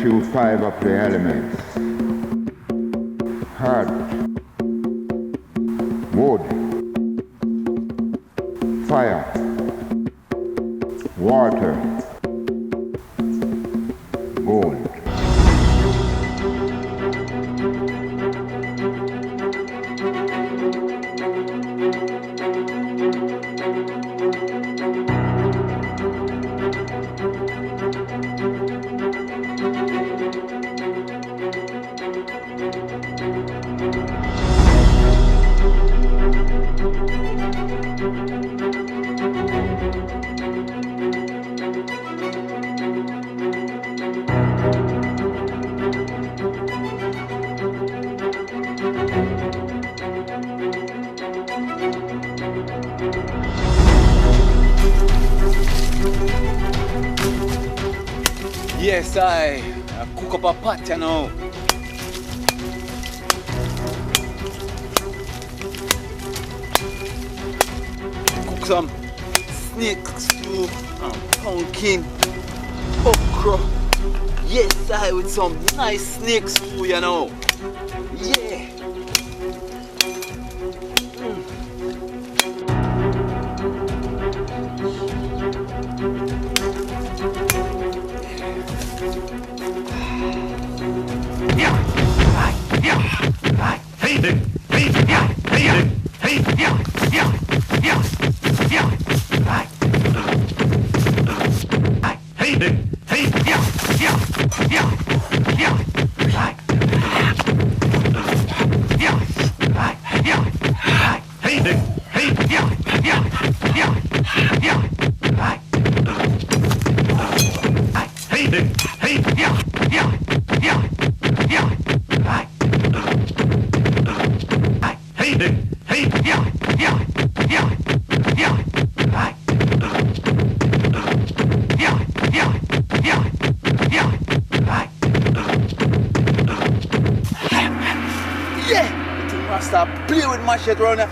through 5 of the elements. Earth, wood, fire, water, gold. Yes, I cook up a pot, you know. Cook some snake stew, pumpkin, okra. Yes, I with some nice snake stew, you know. Yeah. Stop playing with my shit around here.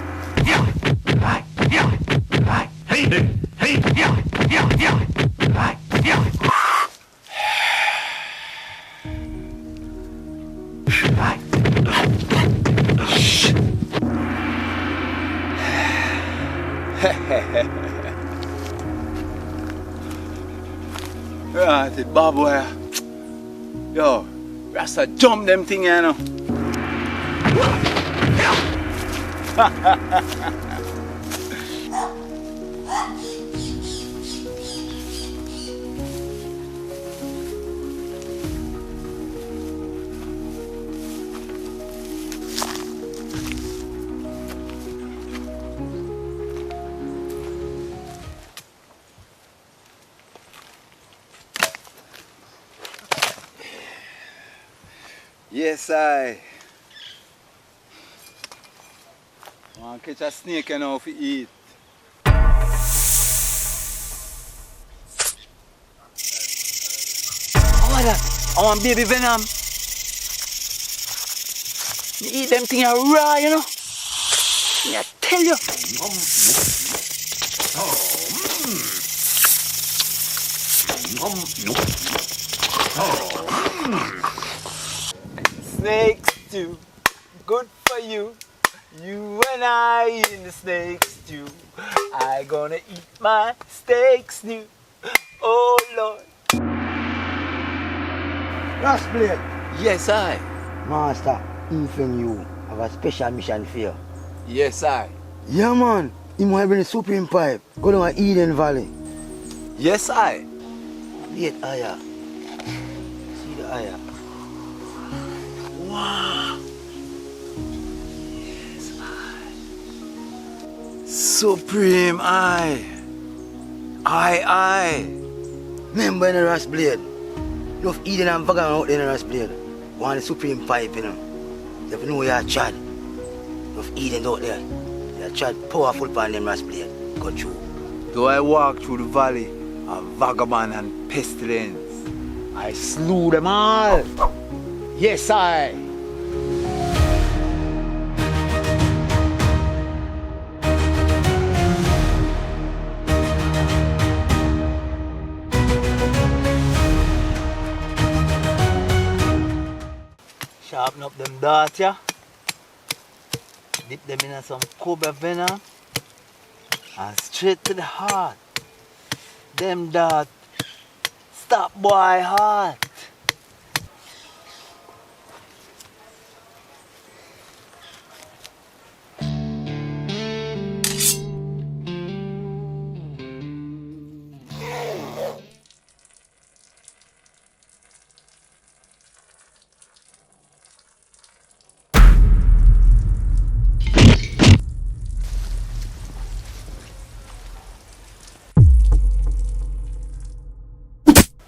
Yeah, the baboy. Yo, Rasta jump them thing, you know. Yes, I want to catch a snake, you know, to eat. I want that. I want baby venom. You eat them things raw, you know. I tell you. Snake stew, good for you. You and I in the snake stew. I gonna eat my steak stew. Oh Lord. Rass Blade. Yes, I. Master, even you have a special mission for you. Yes, I. Yeah, man. Him want to bring the supreme pipe. Go down to Eden Valley. Yes, I. Wait, Aya. See the Aya. Wow. Yes, I. Supreme I. Remember in the Rass Blade? You have Eden and Vagan out there in the Rass Blade. Want the supreme pipe, you know. You have to know you're Chad. You have Eden out there. You're Chad powerful pan them Rass Blade. Go through. Though I walk through the valley of vagabond and pestilence, I slew them all. Yes, I. up them darts, yeah. Dip them in some cobra venom. And straight to the heart. Them darts stop boy heart.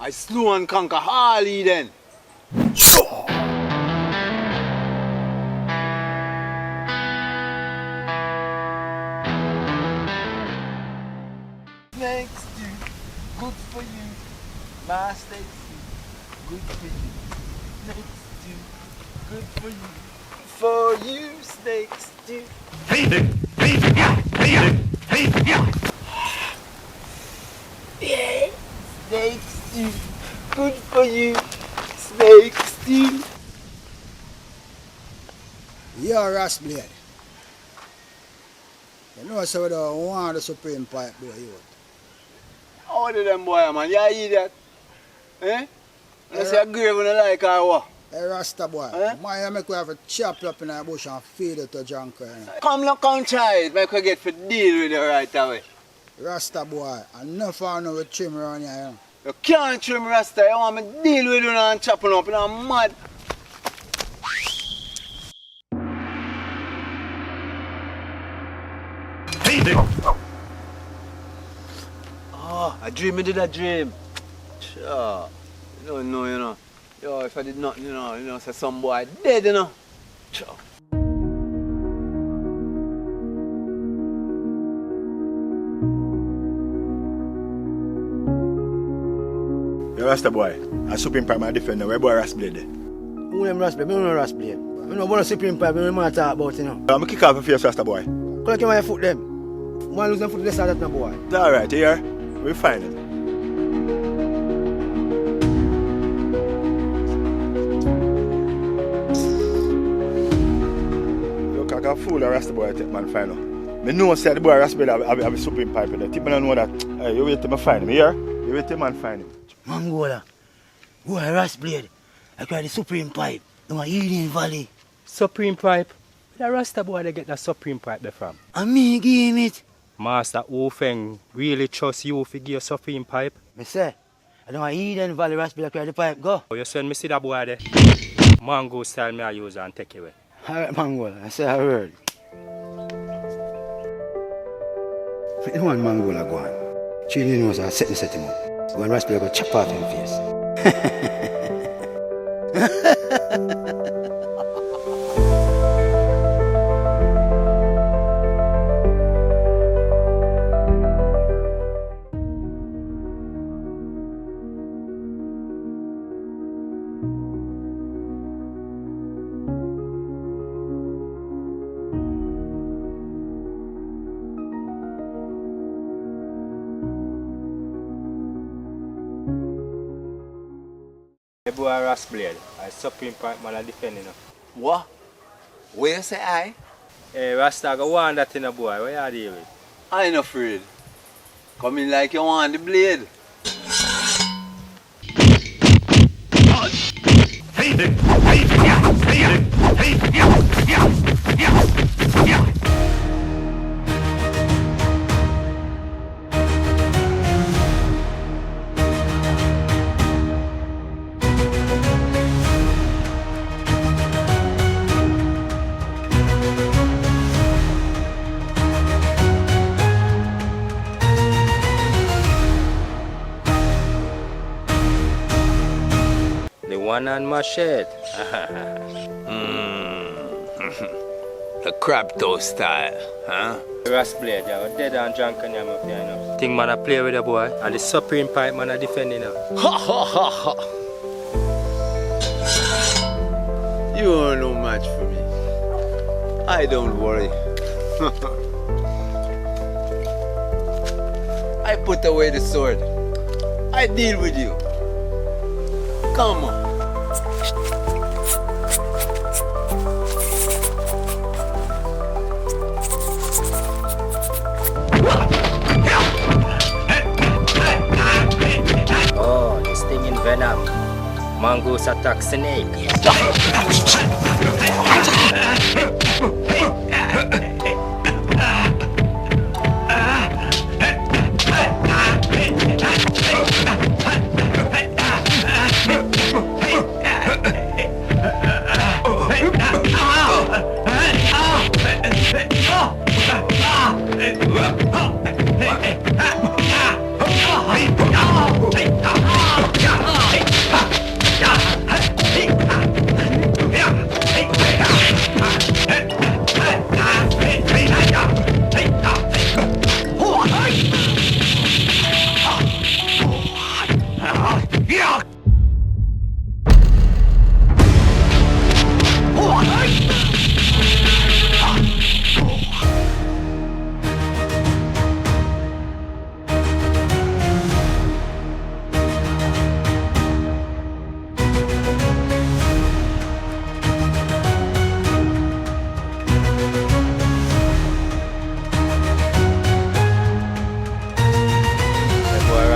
I slew and conquer Harley then. Snakes do good for you. My snakes do good for you. Snakes do good for you. For you, snakes do. Yeah. Snakes do good for you. Snakes do. You're Rass Blade. You know so we don't want the supreme pipe do you. How do them boy man? You idiot. Eh? You say a grave when you like or what? Hey Rasta boy, man make we have a chop up in the bush and feed it to Junker. Come look come try it, make we get to deal with it right away. Rasta boy, enough I know we trim around here. You know. You can't trim Rasta, you want me to deal with you and chopping up, you're mad. Oh, I dream, did a dream. Sure. You don't know, you know. Yo, if I did nothing, you know, say some boy dead, you know. Sure. Yo, Rasta boy, I supreme pipe my defender. Where boy Rass Blade? Who them Rass Blade? I don't know Rass Blade. I don't know what a supreme pipe, I don't know what to talk about, you know. I'm going to kick off your face, Rasta boy. Collect your foot them. Man lose them foot, this or that, no boy. It's alright, you hear? We'll find it. Look, I can fool a Rasta boy, I take man final. I know say the boy Rass Blade have a supreme pipe in there. People don't know that. Hey, you wait till I find him, you hear? You wait till man find him. Mangola. Boy, Rass Blade. I cry the supreme pipe. In Eden Valley. Supreme pipe? Where the Rasta boy they get that supreme pipe there from? And me give him it. Master Ofeng really trust you to give you supreme pipe? Me say, I don't want Eden Valley Rass Blade cry the pipe, go. Oh, you send me see that boy there? Mango style me I use and take it away. Alright, Mangola, I say a word. The one Mangola go on. Chili knows I set him up. When Rass Blade go chop off him face. The boy Rass Blade, I supreme pipe man I defend you know. What? Where you say I? Hey Rasta go want that in a boy, what you deal with? I ain't afraid. Come in like you want the blade. One on my shed. The crab toe style, huh? Rass Blade, you're dead and drunk and you're up there, you know. Think man I play with the boy and the supreme pipe man I defend you know. Ha ha ha ha! You are no match for me. I don't worry. I put away the sword. I deal with you. Come on. Mongoose attack snake.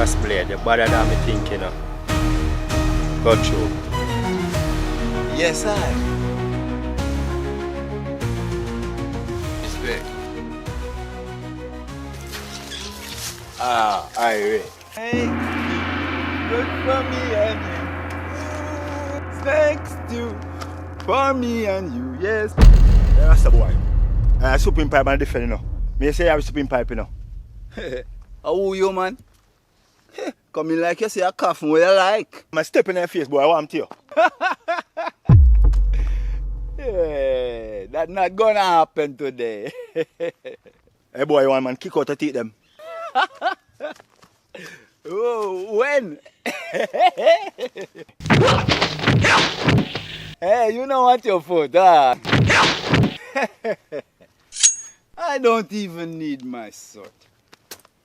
Rass Blade, you're better than me think, you know. Go through. Yes, I. Respect. Alright. Hey, good for me and you. Thanks to for me and you, yes. Yeah, that's the boy. I'm super pipe and different, you know. Me say I'm super pipe, you know. How you, man? Come in like you say a cough, what you like? My step in your face, boy, I want to you. Yeah, that's not gonna happen today. Hey boy, you want man kick out to take them. Oh, when? Hey, you know what your foot, huh? I don't even need my sword.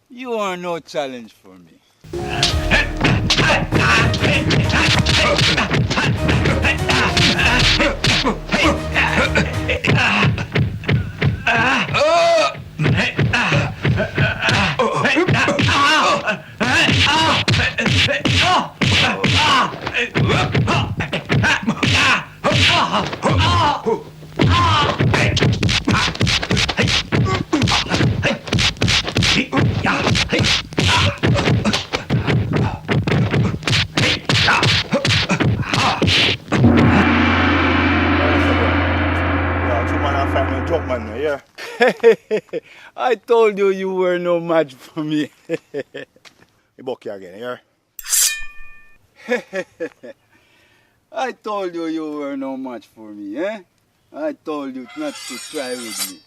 You are no challenge for me. Yeah. I told you you were no match for me. You buck you again, yeah? I told you you were no match for me, eh? I told you not to try with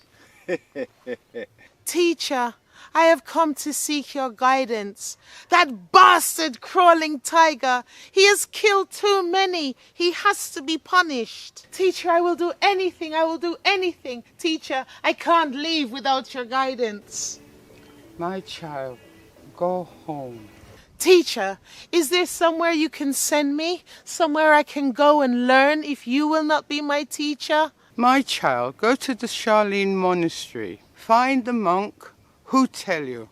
me. Teacher, I have come to seek your guidance. That bastard crawling tiger, he has killed too many. He has to be punished. Teacher, I will do anything. I will do anything. Teacher, I can't leave without your guidance. My child, go home. Teacher, is there somewhere you can send me? Somewhere I can go and learn if you will not be my teacher? My child, go to the Charlene Monastery. Find the monk who tell you.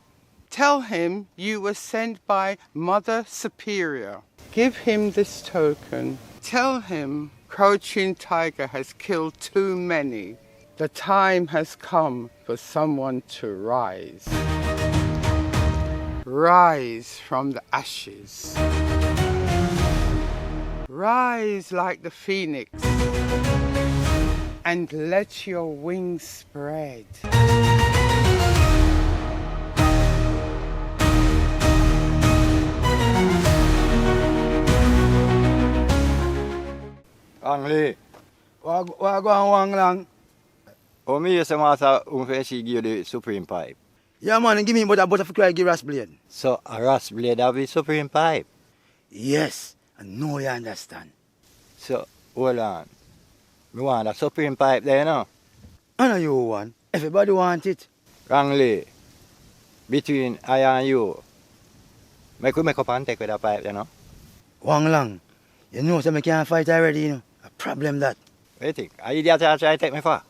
Tell him you were sent by Mother Superior. Give him this token. Tell him Crouching Tiger has killed too many. The time has come for someone to rise. Rise from the ashes. Rise like the phoenix. And let your wings spread. Ang Lee, Wang lang. om je som alltså ungefär 20 the Supreme Pipe. Yeah, man, give me but a butterfly give Rass Blade. So a Rass Blade have a Supreme Pipe. Yes, I know you understand. So hold on. Me want a Supreme Pipe there, you know. I know you want. Everybody want it. Ang Lee, between I and you, me could make up and take with a pipe, you know. Wang lang. You know so I can't fight already, you know. A problem that. What you think? Are you there to try to take me for?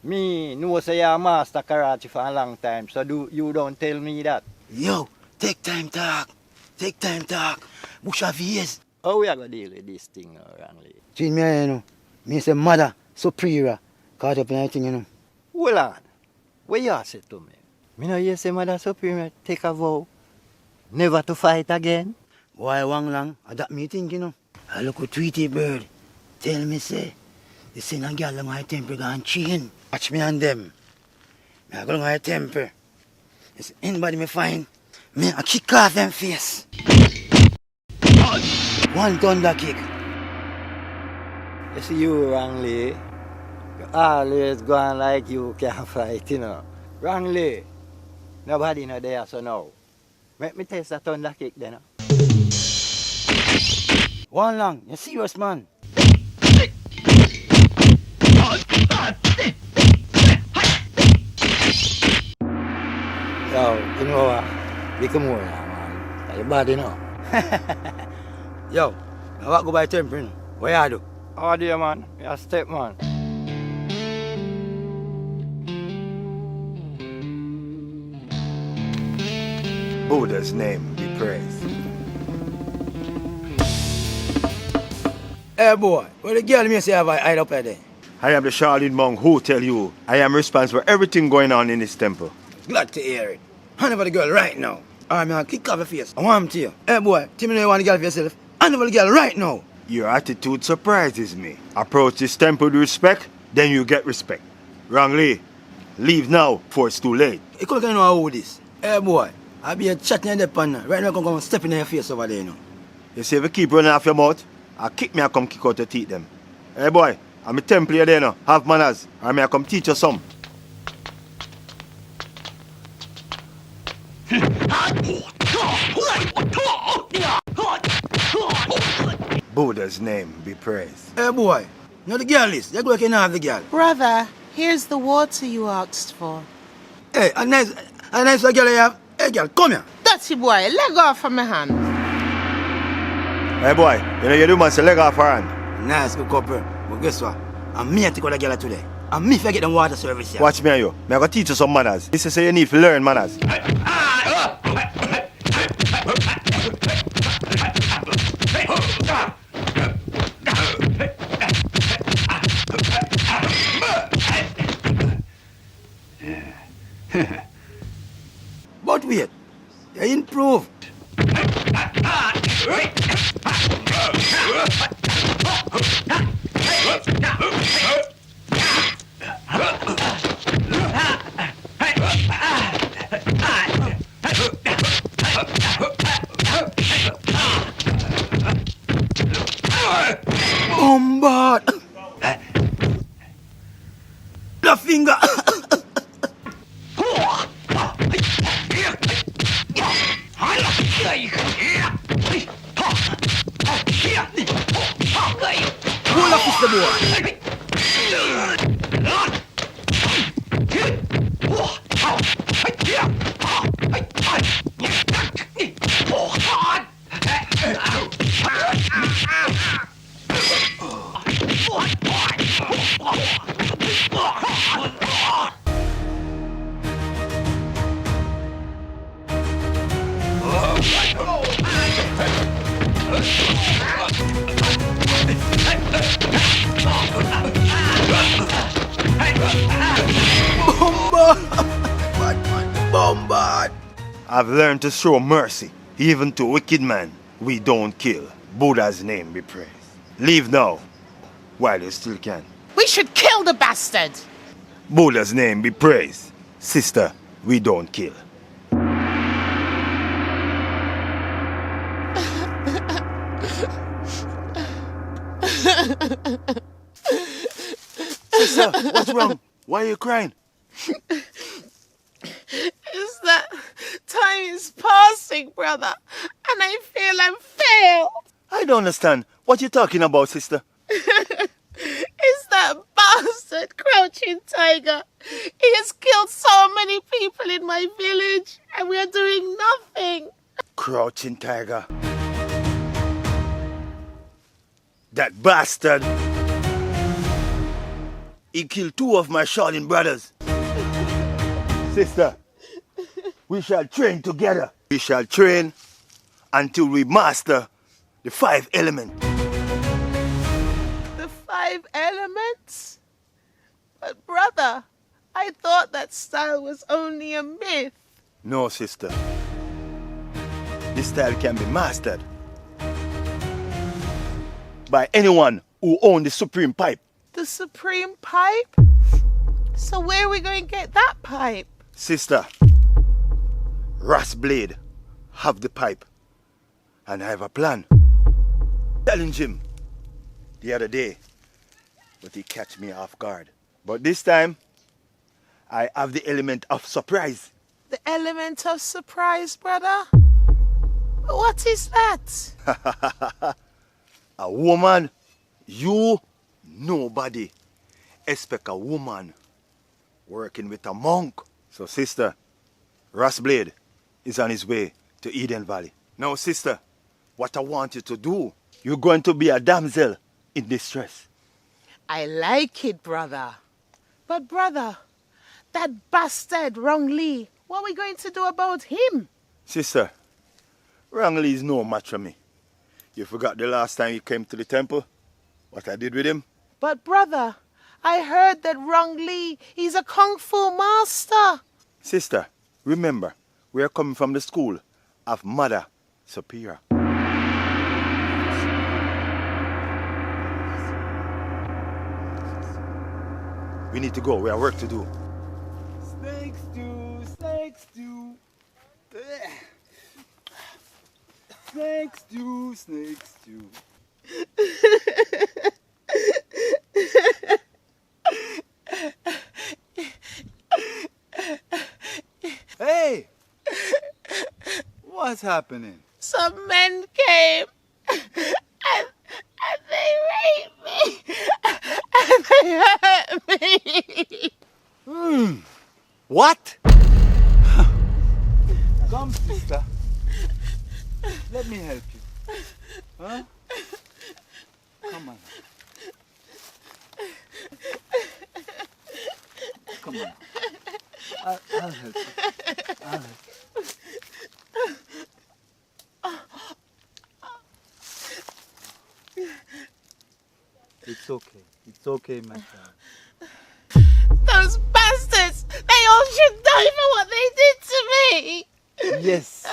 Me know say you master karate for a long time, so you don't tell me that. Yo, take time talk. Take time talk. Bush of years. How we are going to deal with this thing, Rangley? Treat me, you know. Me say mother, superior, caught up in everything, you know. Hold on. What you say to me? Me know you say mother superior take a vow never to fight again. Why Wang Lang? That me think, you know. I look at Tweety Bird. Tell me, say, the same a girl my temper gone chain. Watch me and them. Me I go my temper. If anybody me find, me I kick off them face. One thunder kick. You see you, Rangley, you always go on like you can't fight, you know. Rangley, nobody know there, so now. Make me taste that thunder kick then. One Lang, you serious, man? Yo, you know what? Become more, man. Your body, you know. Yo, I walk go by temper, you know. What you do? How do you, man? You're a step, man. Buddha's name be praised. Hey boy, what the girl me say have I hide up there? I am the Charlene monk who tell you I am responsible for everything going on in this temple. Glad to hear it. Hand over the girl right now. Alright, man, kick off your face. I want him to you. Hey boy, tell me you want the girl for yourself. Hand over the girl right now. Your attitude surprises me. Approach this temple with respect, then you get respect. Wrongly, leave now before it's too late. You can't know how old this. Hey boy, I'll be a chatting in the pan. Right now, I'm going to step in your face over there, you know. You see if you keep running off your mouth, I'll kick me and come kick out your teeth them. Hey boy, I'm a temple here there now. Have manners. Or may I come teach you some. Buddha's name be praised. Hey boy, you know the girl is. You go can have the girl. Brother, here's the water you asked for. Hey, a nice girl you have. Hey girl, come here. Dirty boy, leg off from my hand. Hey boy, you know you do man say leg off her hand. Nice good couple. But guess what? I'm me to take out the girl today. I'm me to get them water service here. Watch me and you. Me I go teach you some manners. This is say you need to learn manners. But wait, you improved. Bombard. The finger. Hold up, Mr. Boy. Bombard. I've learned to show mercy, even to wicked man. We don't kill. Buddha's name be praised. Leave now, while you still can. We should kill the bastard. Buddha's name be praised. Sister, we don't kill. Sister, what's wrong? Why are you crying? Is that time is passing, brother, and I feel I'm failed. I don't understand. What you talking about, sister? Is that bastard Crouching Tiger? He has killed so many people in my village, and we are doing nothing. Crouching Tiger. That bastard. He killed 2 of my Charlene brothers. Sister, we shall train together. We shall train until we master The 5 elements. The 5 elements? But brother, I thought that style was only a myth. No, sister. This style can be mastered by anyone who owns the supreme pipe. The supreme pipe? So where are we going to get that pipe? Sister, Rass Blade have the pipe. And I have a plan. Challenge him the other day, but he catch me off guard. But this time, I have the element of surprise. The element of surprise, brother? What is that? A woman, you, nobody expect a woman working with a monk. So sister, Rass Blade is on his way to Eden Valley. Now sister, what I want you to do, you're going to be a damsel in distress. I like it, brother. But brother, that bastard Rong Li, what are we going to do about him? Sister, Rong Li is no match for me. You forgot the last time you came to the temple? What I did with him? But brother, I heard that Rong Li is a kung fu master. Sister, remember, we are coming from the school of Mother Superior. We need to go. We have work to do. Snake stew, snake stew. Snake stew, snake stew. Hey! What's happening? Some men came and they raped me and they hurt me. What? Come, sister. Let me help you. Huh? Come on. Come on. I'll help you. I'll help you. It's okay. It's okay, my child. Those bastards, they all should die for what they did to me. Yes.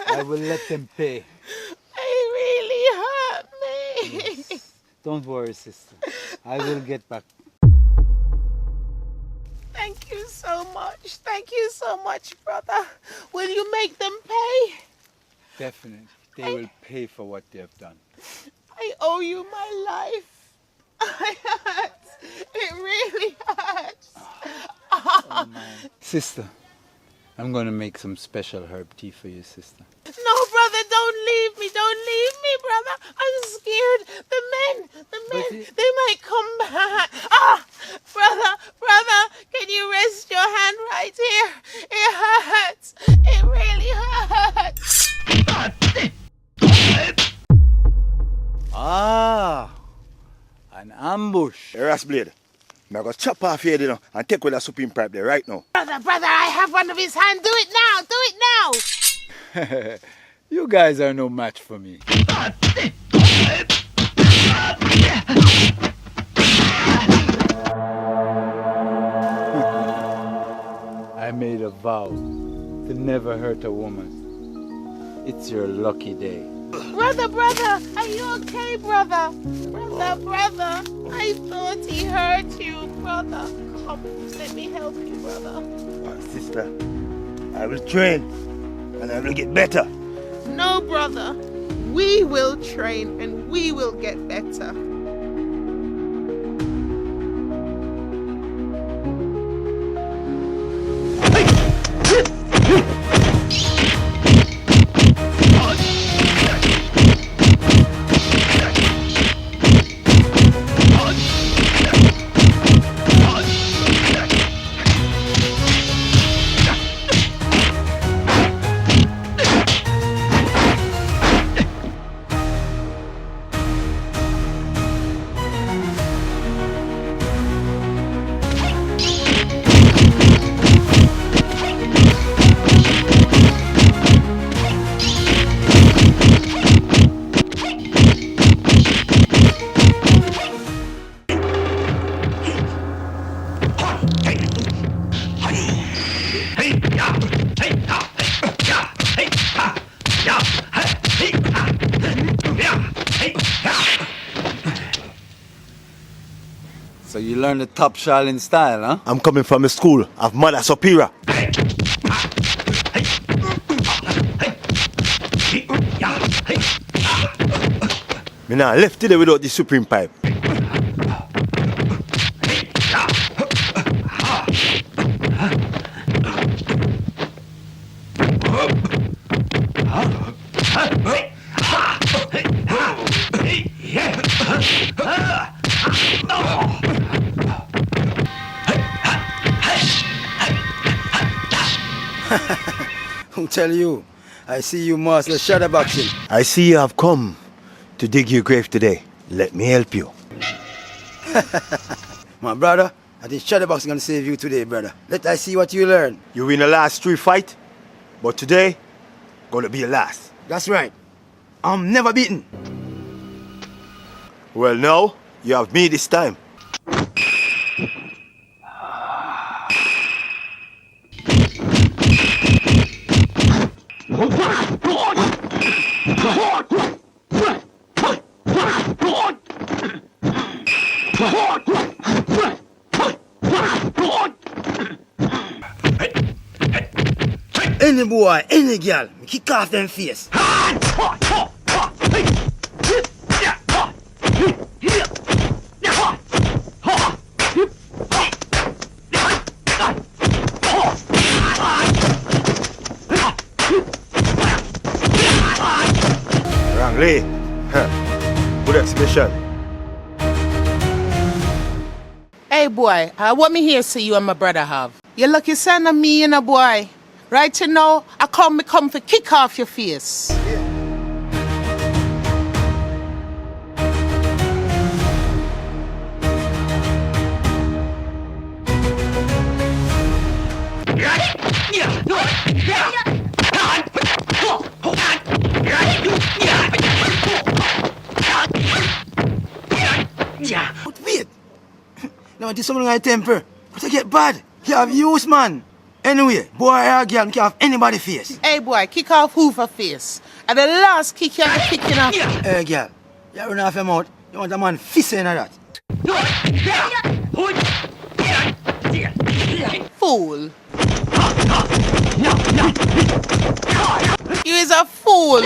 I will let them pay. They really hurt me. Yes. Don't worry, sister. I will get back. Thank you so much. Thank you so much, brother. Will you make them pay? Definitely. They will pay for what they have done. I owe you my life. I hurt. It really hurts. Oh, sister, I'm going to make some special herb tea for you, sister. No, brother, don't leave me. Don't leave me, brother. I'm scared. The men, they might come back. Ah, brother, can you rest your hand right here? It hurts. It really hurts. Ah, an ambush. Hey, Rass Blade, I'm going to chop off your head, you know, and take with that supreme pipe there right now. Brother, I have one of his hands. Do it now. Do it now. You guys are no match for me. I made a vow to never hurt a woman. It's your lucky day. Brother, are you okay, brother? Brother, I thought he hurt you, brother. Come, let me help you, brother. Sister, I will train and I will get better. No, brother. We will train and we will get better. learn the top Charlene style, huh? I'm coming from a school of Mother Superior. Me nah left today without the supreme pipe. Who tell you? I see you master shadowboxing. I see you have come to dig your grave today. Let me help you. My brother, I think shadowboxing gonna save you today, brother. Let I see what you learn. You win the last 3 fights, but today, gonna be your last. That's right. I'm never beaten. Well, now, you have me this time. Any boy, any girl, me kick off them face. Wrongly. Good exhibition. Hey boy, what me here see you and my brother have? You lucky son of me and a boy. Right you know, I come for kick off your face. But wait. Now this something like temper. But I get bad. You have use, man. Anyway, boy or girl can't have anybody face. Hey boy, kick off who for face? And the last kick you have kicking off. Hey girl, you run off your mouth. You want a man fist in that. Fool. You is a fool.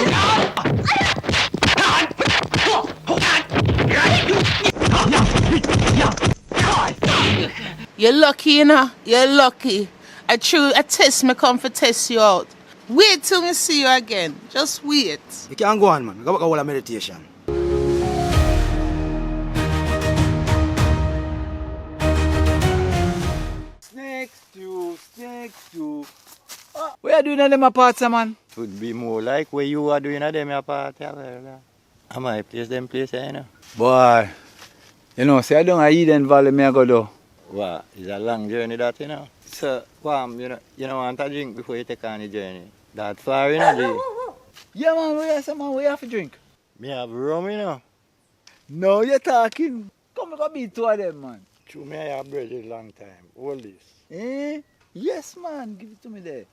You're lucky, you know. You're lucky. A test me come for test you out. Wait till me see you again. Just wait. You can't go on, man. Go back a whole meditation. Snake stew. What are you doing at them parts, man? Would be more like where you are doing at them apart. I might place them place, you know. Boy, you know, say I don't Eden Valley me I go do. Wow, it's a long journey that, you know. So, you know want a drink before you take on the journey. That far, you know, G. Yeah man, we have to drink. Me have rum, you know. No, you're talking. Come look at me two of them, man. True, me I have bread a long time. All this. Eh? Yes, man. Give it to me there.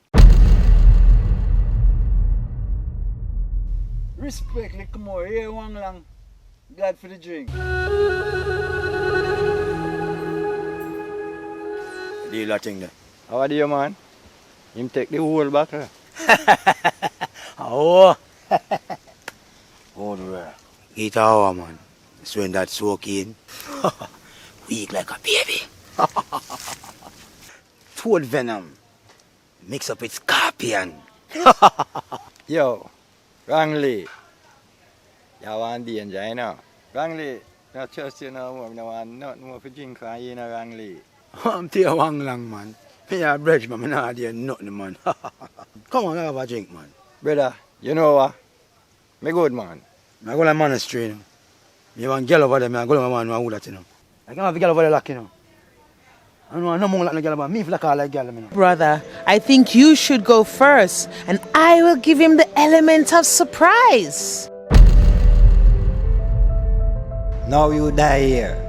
Respect, like more. Here, one lang. Glad for the drink. Deal that thing there. How do you, man? Him take the whole bottle. Oh. Oh, the eat our man. It's when that soak in. Weak like a baby. Toad venom. Mix up with scorpion. Yo, wrongly. You want danger, you know. Wrongly, not just you know, I want nothing more for drink for you know, wrongly. I'm tell you one long, man. Me have bread, man. I not hear nothing, man. Come on, have a drink, man. Brother, you know what? Me good, man. I go to the monastery, you know. You want girl over there, I go to my man who that, you know. I can't have a girl over there like, you know. I don't want no more like a girl about me if like all like girl, you know. Brother, I think you should go first, and I will give him the element of surprise. Now you die here.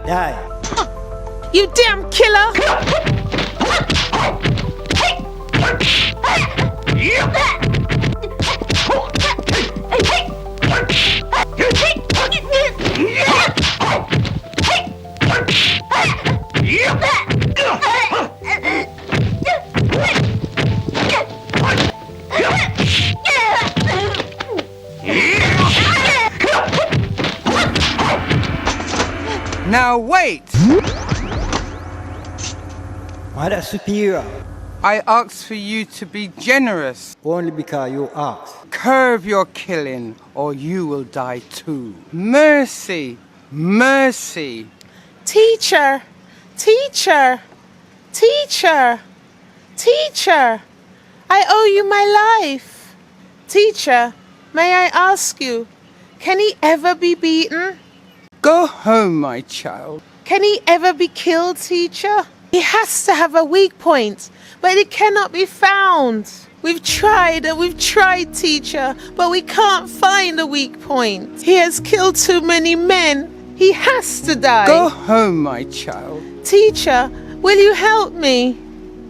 Yeah. You damn killer! Now wait! Mother Superior, I asked for you to be generous. only because you asked. Curb your killing, or you will die too. Mercy! Mercy! Teacher! Teacher! Teacher! Teacher! I owe you my life. Teacher, may I ask you, can he ever be beaten? Go home, my child. Can he ever be killed, teacher? He has to have a weak point, but it cannot be found. We've tried and we've tried, teacher, but we can't find a weak point. He has killed too many men. He has to die. Go home, my child. Teacher, will you help me?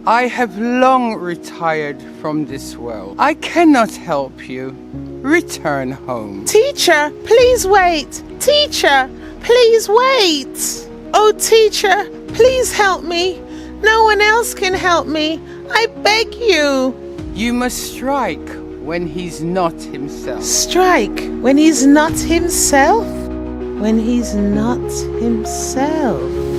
I have long retired from this world. I cannot help you. Return home. Teacher, please wait. Teacher, please wait. Oh, teacher, please help me. No one else can help me. I beg you. You must strike when he's not himself. Strike when he's not himself? When he's not himself.